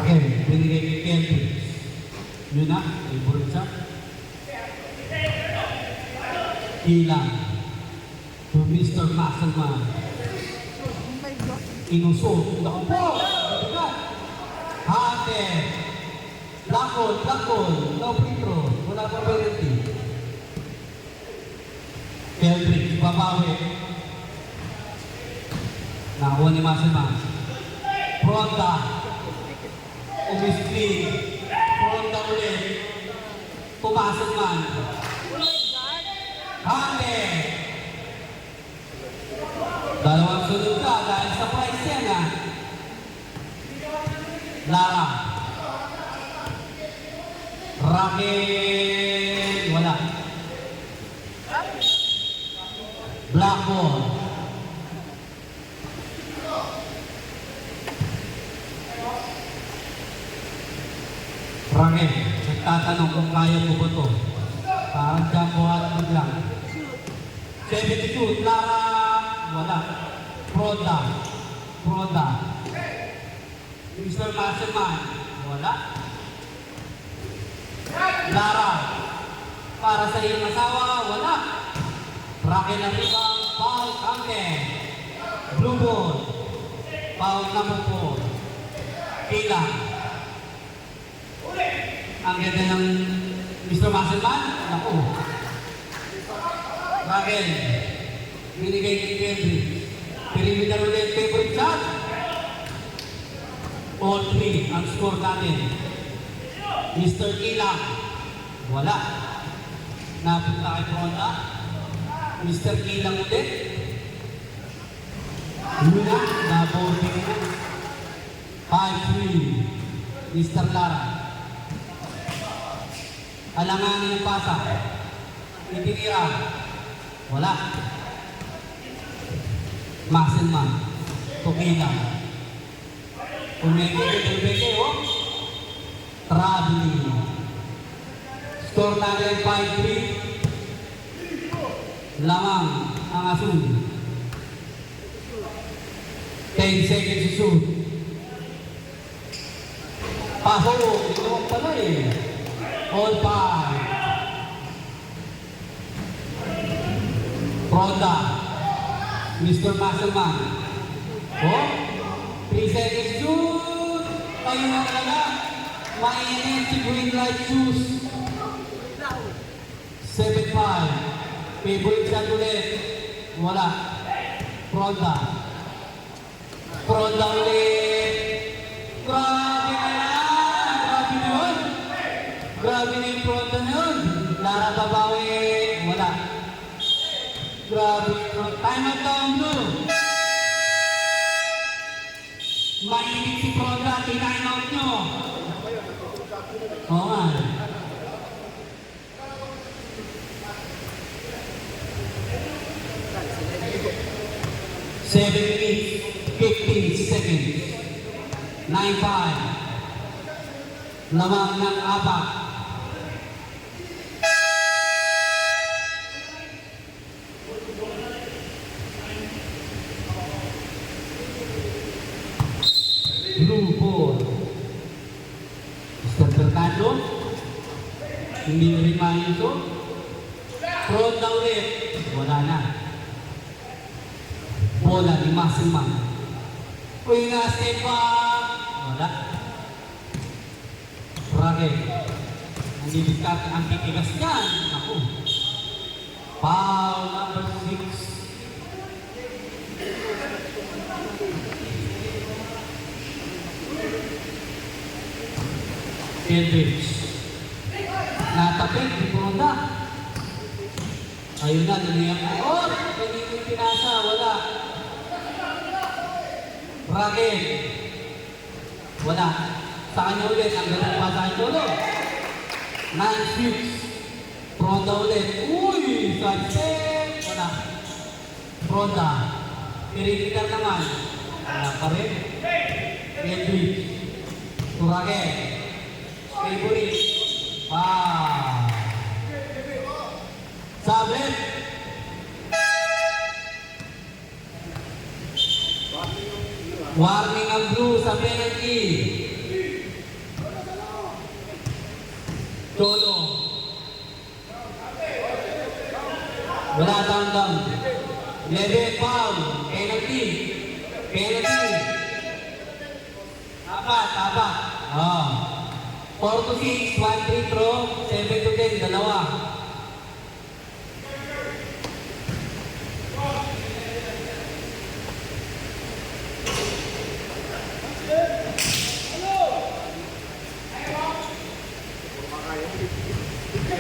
Raquel, binigay kay Kelvin. Yun na, favorite siya. Ilang. To Mr. Muscleman. Inusot. Naku po! Hate. Lakon. No free throw. Wala pa penalty. Kelvin, babawi. Nakuha ni Muscleman. Fronta. Umisli. Fronta ulit. Pumasok man. Hante. Dalawang sunod ka dahil sa price yan ha. Lara. Raquel. Wala. Blackball. Raquel, nagtatanong kung kaya mo ba ito. Parang jumbo at lang. 72, Lara, wala. Proda. Mr. Muscleman, wala. Lara, para sa iyong asawa, wala. Raquel ang ibang, foul, Kangke. Blue ball, foul number 4. Ilang. Ang ganda ng Mr. Muscleman, naku. Raquel, binigay kay Kelvin. Perimeter ulit, favorite shot. All 3 ang score natin. Mr. Ilang, wala. Napunta kay Fronta. Mr. Ilang ulit. Luna, naboarding na. 5-3. Mr. Lara. Alanganin yung pasa. Itinira. Wala. Muscleman. Tukila. Umeke, oh. Traveling. Score natin 5-3. Lamang ang asul. 10 seconds to shoot. Paso. Ito ang pala eh. All 5. Ronda. Mr. Muscleman. Oh, 3 seconds shoot. Tayo na talaga. Mainit si green light shoes. 7-5. Favorite shot ulit. Wala. Ronda ulit. Grabe na yan. Grabe na yung Fronta na yun. Lara babawi. Wala. Grabe yung time out down blue. Mainit si Fronta. Time out nyo. Oo nga. Seven minutes, 15 seconds. 9-5. Lamang ng apat. Blue ball. Mr. Fernando. Hindi remind ito. Throw down ulit. Wala na. Bola ni Muscleman. Uy nga, step back. Wala. Raquel. Nandidiktat ang titigas niyan. Ako. Foul number 6. Kendricks. Natapit, di Fronta. Ayun na, naliyak na. Oh! Hindi ko pinasa, wala. Raquel. Wala. Sa kanya ulit, ang ganang pasahin tulo. 9-6. Fronta ulit. Uy! Sunset! Wala. Fronta. Pirikitar naman. Wala pa rin. Kendricks. To Raquel. Favorite. Sabit. Warning ang blue sa penalty. Cholo. Wala, down. 11, foul. Penalty. Tapat. 4 to 6, 1 free throw, 7 to 10, dalawa.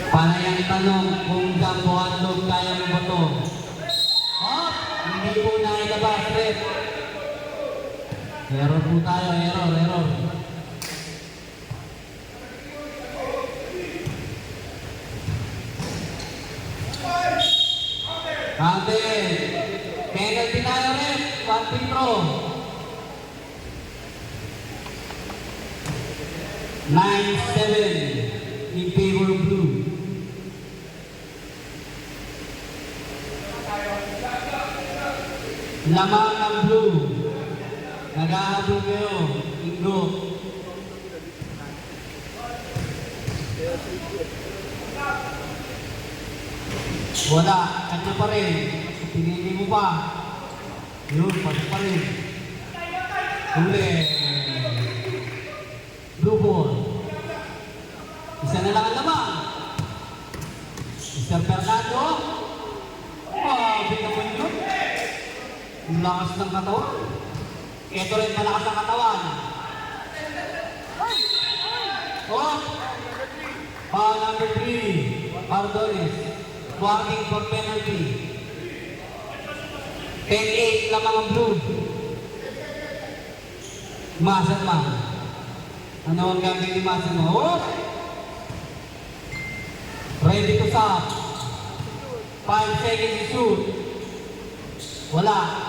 Panayang tanong kung Jumbo Hotdog kaya mo ba ito? Hindi po nailabas, Red. Error po tayo, error. Counted. Penalty tayo, Red. 1 free throw. 9-7 in favor of blue. Lamang ng blue. Nag-ahabol kayo. Ingo. Wala. Kanya pa rin. Pinili mo pa. Yun, pati pa rin. Uli. Blue ball. Isa na lang ang lamang. Mr. Fernando. Bigyan mo yun. Ang lakas ng katawan. Ito rin malakas ng katawan. Number 3. Pardones. Warning for penalty. 10-8 lamang ang blue. Masan man. Ano ang gagawin ni Masan mo? Ready to stop. 5 seconds to shoot. Wala.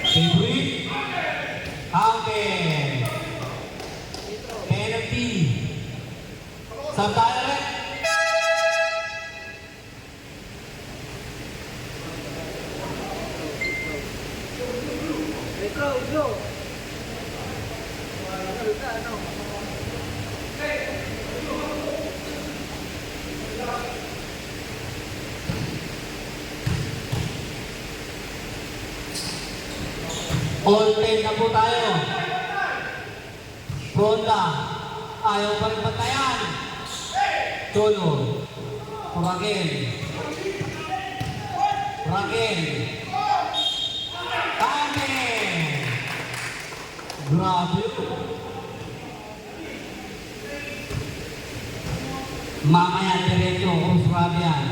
Favorite. Counted. Penalty. Samtala rin. Go. All 10 na po tayo. Ronda. Ayaw pa rin batayan. Cholo. Raquel. Kame. Grabe. Mamaya diretso. Kung surabi yan.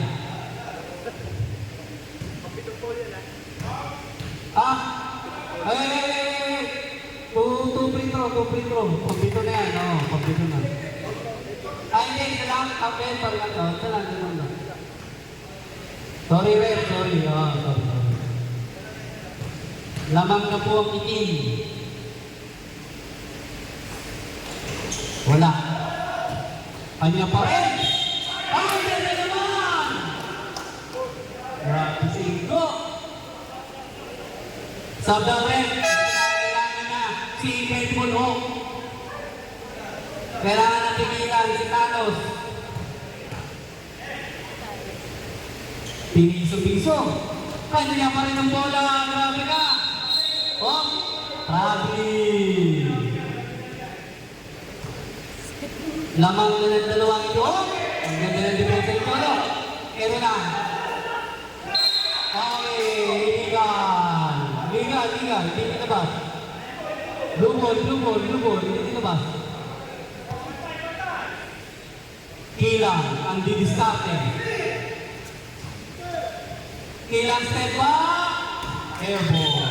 Two free throw. Pagdito na yan, pagdito na. Hindi, kailangan kapel, sorry, Red, sorry. Lamang na po ang itim. Wala. Kanya pa rin. Ganda na naman! Grabe si Ingo. Sabang Red. Si Redmond Hawk. Kailangan na tigilan si Thanos. Piso. Kanya pa rin ang bola. Grabe ka. Traveling. Lamang na ng dalawang ito. Ang ganda ng depensa ito. Kaya na. Liga. Hindi na ba? Blue ball, hindi na ba? Kilang, ang didiskarte. Kilang step back. Airball.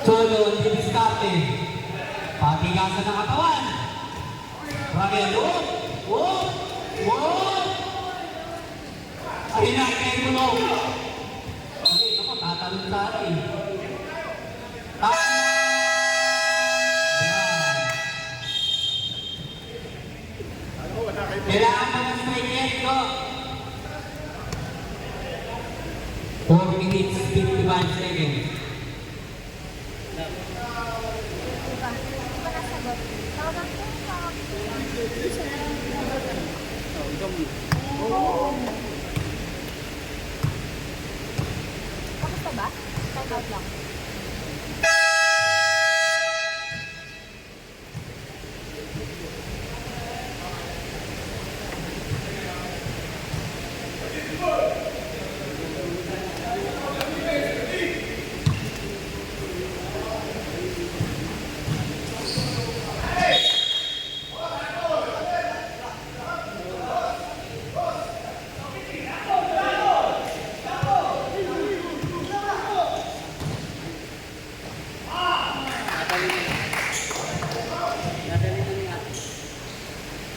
Cholo, ang didiskarte. Patigasan ng katawan. Raquel, ayun na, kaya mo. Tatalong sa akin. Kailangan pa ng straight yet, go. 4 minutes, 55 seconds. Kamusta ba? Time out lang.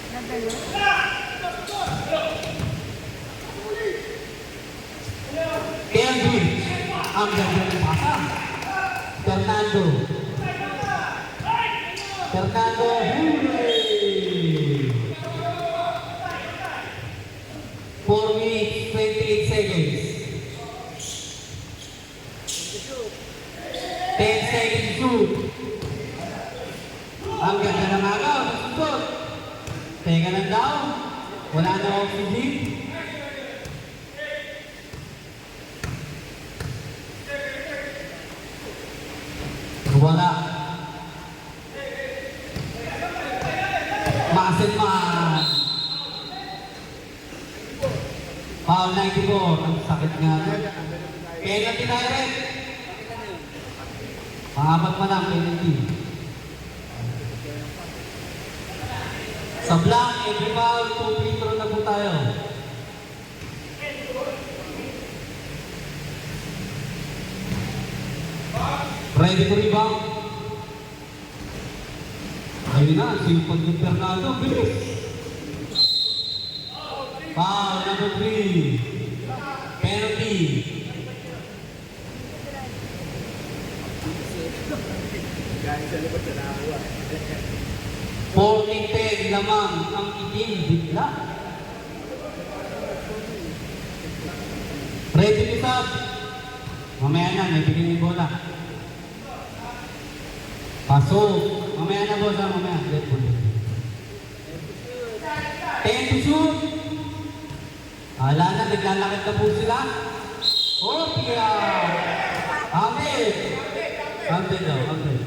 Nadalo. Kelvin, ang ganda ng pasa. Fernando. Fernando, hooray! 4 minutes, 28 seconds. 10 seconds shoot. Ang ganda ng agaw, susot. Teka lang daw. Wala na oxygen. Wala. Masin man. Foul 94. Ang sakit nga. Penalty direct. Pangapat man ang penalty. Sa black, every foul, 2 free throw na po tayo. Ready to rebound? Ayun na, sipag ni Fernando, bilis. Foul number 3. Penalty. Guys, sa likod sa nakakuha. 14-10 lamang ang itim bigla. Ready to stop? Mamaya na, may bigyan yung bola. Pasok. Mamaya na bola, mamaya. Let go. 10 to shoot. Ala na, naglalakad na po sila. Oh, Pia. Amen. Amen daw, amen.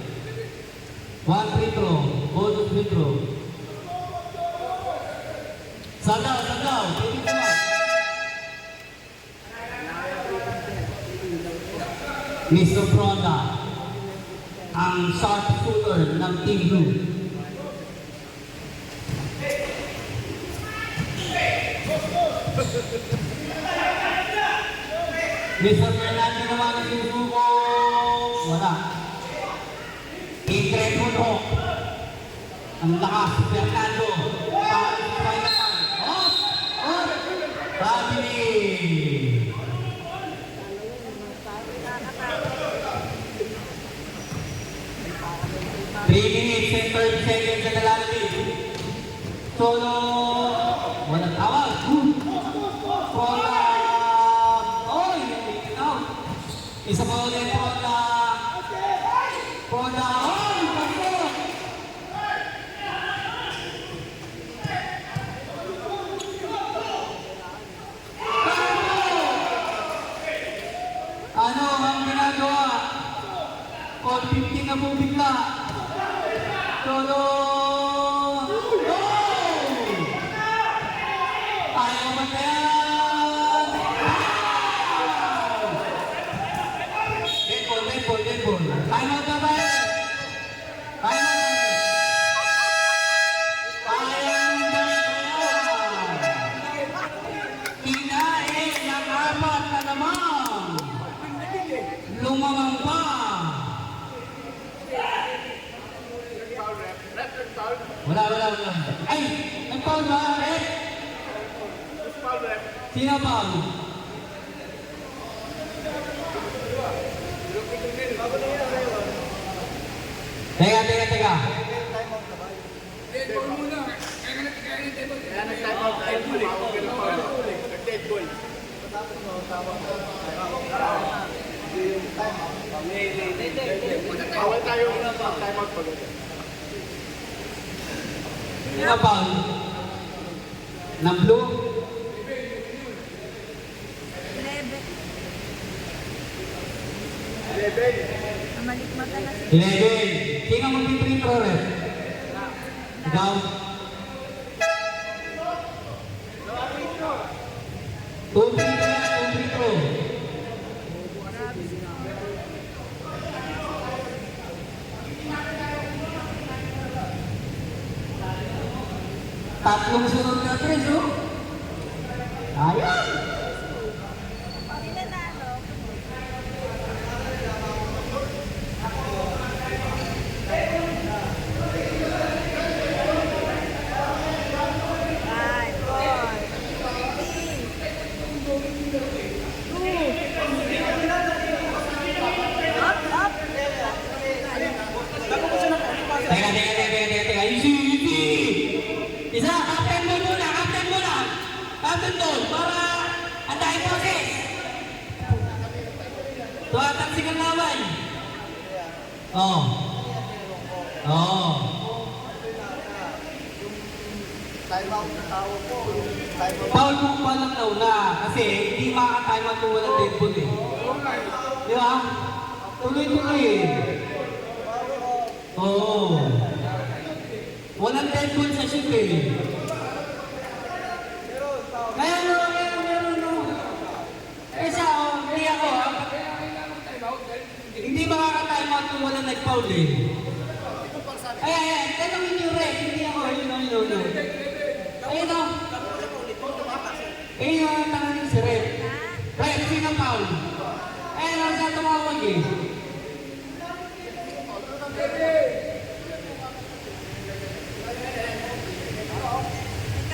1 free throw. Bonus free throw. Sadaw, sadaw. Pwede ko ba? Mr. Fronda, ang sharp shooter ng Team Blue. Mr. Fernando naman ang sinusuko. Wala. Ingrid Muno. Ang lakas si Fernando. Paano si Spider-Man? Off! Off! Rabini! 3 minutes and 30 seconds na nalalagay. Solo. Walang tawag. Pola. Oy! Isa pa ulit. Pola. Pola. Oy! Pasok! Ano ang ginagawa? All 15 na po bigla. Solo! Go! Ayaw ba na yan? Dead ball, dead ball, dead ball. Time out na ba yan? Time out na ba? Ayaw ba na yan? Kinain ng apat na naman. Lumamang pa. Wala. Ay! Nag-foul ba? Red? Sino foul? Teka. Dead ball muna. Kaya nag-time out tayo muli. Nag-dead ball. Bawal tayo time out pag Sino foul? Ng blue? 11. 11. Malikmata na si 11. Sino mag-free throw rin? Ikaw? Two free throw. Tatlong sunod na tres, oh. Ayan. Sila na ano? Five, four, three, two, up. Teka. Easy. Isa, captain mo muna. Captain doon, para antayin process. Tuwatak si Kalaban. Oh. Time out na tawag po. Time out. Foul mo pa lang nauna. Kasi hindi makaka-time out kung walang dead ball eh. Di ba? Tuloy-tuloy eh. Oo. Walang dead ball sa ship eh. Kaya meron no. Eh siya, hindi ako. Hindi makaka-time out kung walang nag-foul eh. Ayan. Tanongin niyo Red. Hindi ako. Yun. Ayun o. Ayun o, tanongin si Red. Red, sino foul? Ayun o, siya tumawag eh.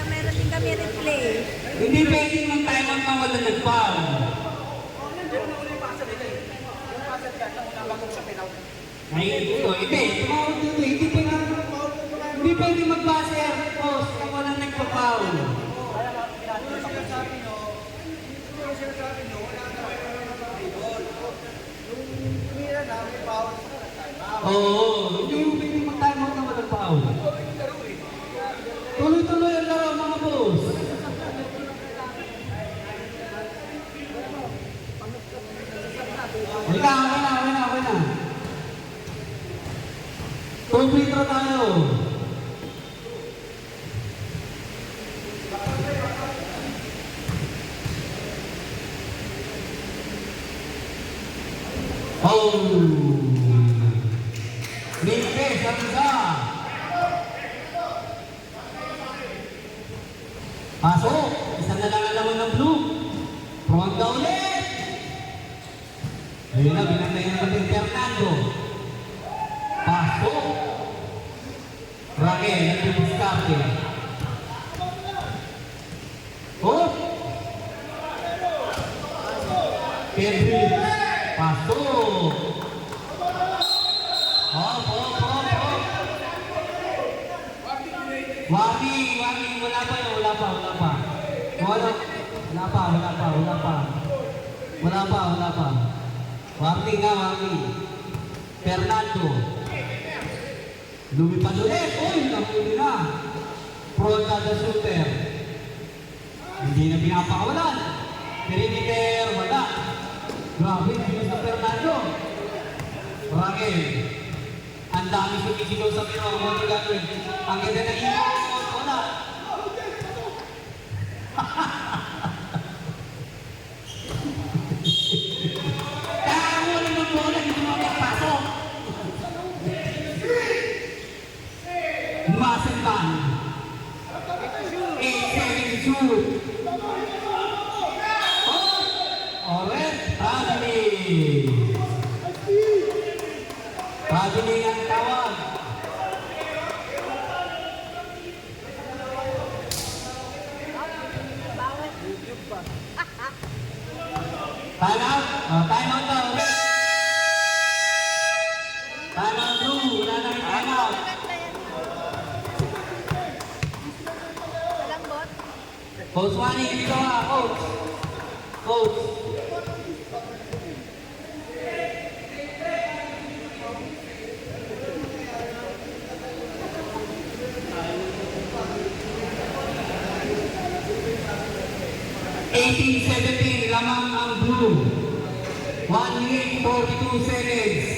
Meron din kami replay. Hindi pwedeng mag-time out na walang nag-foul. Ay, ito, hindi. Tumawag dito, hindi pwedeng mag-buzzer post na walang nagpa-foul. Oo, hindi pwedeng mag-time out na walang foul. Tuloy-tuloy ang laro mga boss. Okay na. Full free throw tayo. Oh! Limpes ang isa. Pasok! Isa na lang ang laman ng blue. Pronto ulit! Ayun na, binantayan natin Fernando. Pasok! Raquel, nag-diskarte. Oh! Kendrick, pasok! Hop! Wami, wala pa. Wala pa. Warning. Fernando. Lumipad ulit. Uy, nahuli na. Pronta the shooter. Hindi na pinapakawalan. Perimeter, wala. Grabe, bilis na Fernando. Raquel. Ang dami sumisigaw sa piro. Ang gagawin. Ang ganda na ikot. Wala. Kakakunin mo bola, hindi mo magpasok. Masentan. 8-7 shoot. Oret, Radley ang tawag. Time out. Time out daw. Time out blue. Wala na yung time out. Walang bot? Coach Wani, dito ka. Coach. 18-17, lamang ang blue. 1 minute, 42 seconds.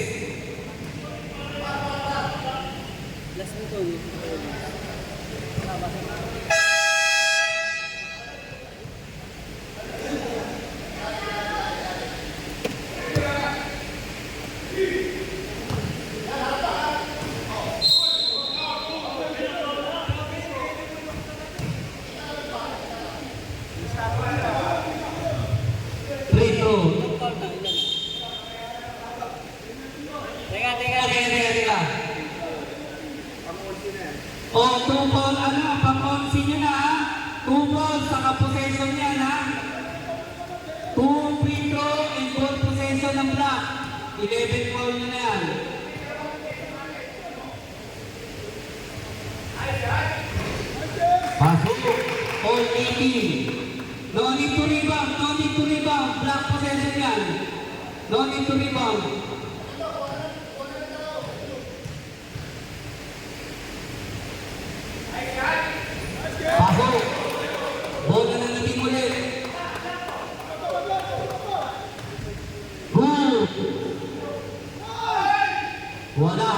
Free throw. Teka. O, 2 ball, pang-onsi nyo na ha. 2 balls, saka possession yan ha. 2 free throw and ball possession ng black. 11 ball nyo na yan. Pasok. All 18. No need to rebound. Black possession yan. No need to rebound. Pasok. Bola na natin ulit. Good. Wala.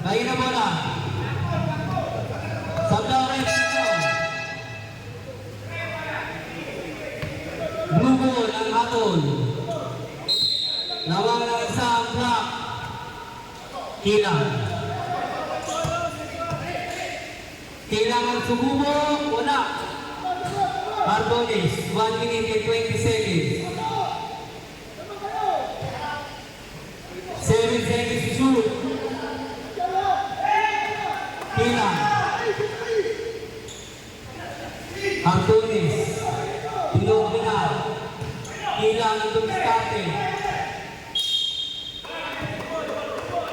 Kayo na bola. Sabdaw rin dito. Blue ball ang hatol. Nawang ng isang block. Kilang. Kailangan sumubok. Wala. Mardones, 1 minute and 20 seconds. 7 seconds to shoot. Kilang. Mardones. Tulog na. Kilang ang dumiskate.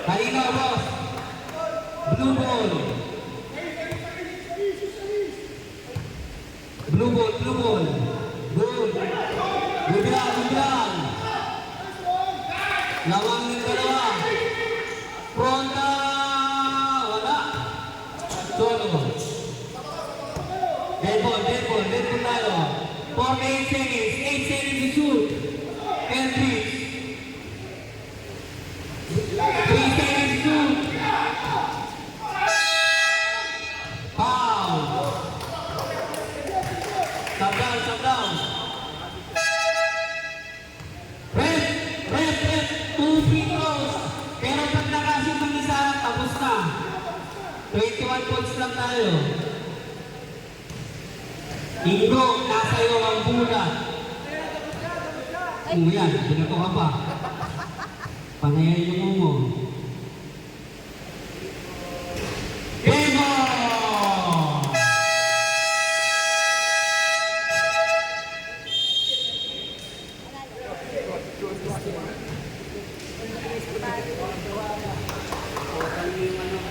Kanina, boss. Blue ball. Blue ball. Good. Good lang. Lawang ng dalawa. Fronta. Wala. Solo. Dead ball tayo. 48 seconds. 8 seconds to shoot. And 3. 3 seconds to shoot. Foul. Sabdown. Red. 2 free throws. Pero pag nakasip ang isa, tapos na. 21 points lang tayo. Ingo, nasa iyo ang bulat. Yan, binato ka pa. Panayan yung mo.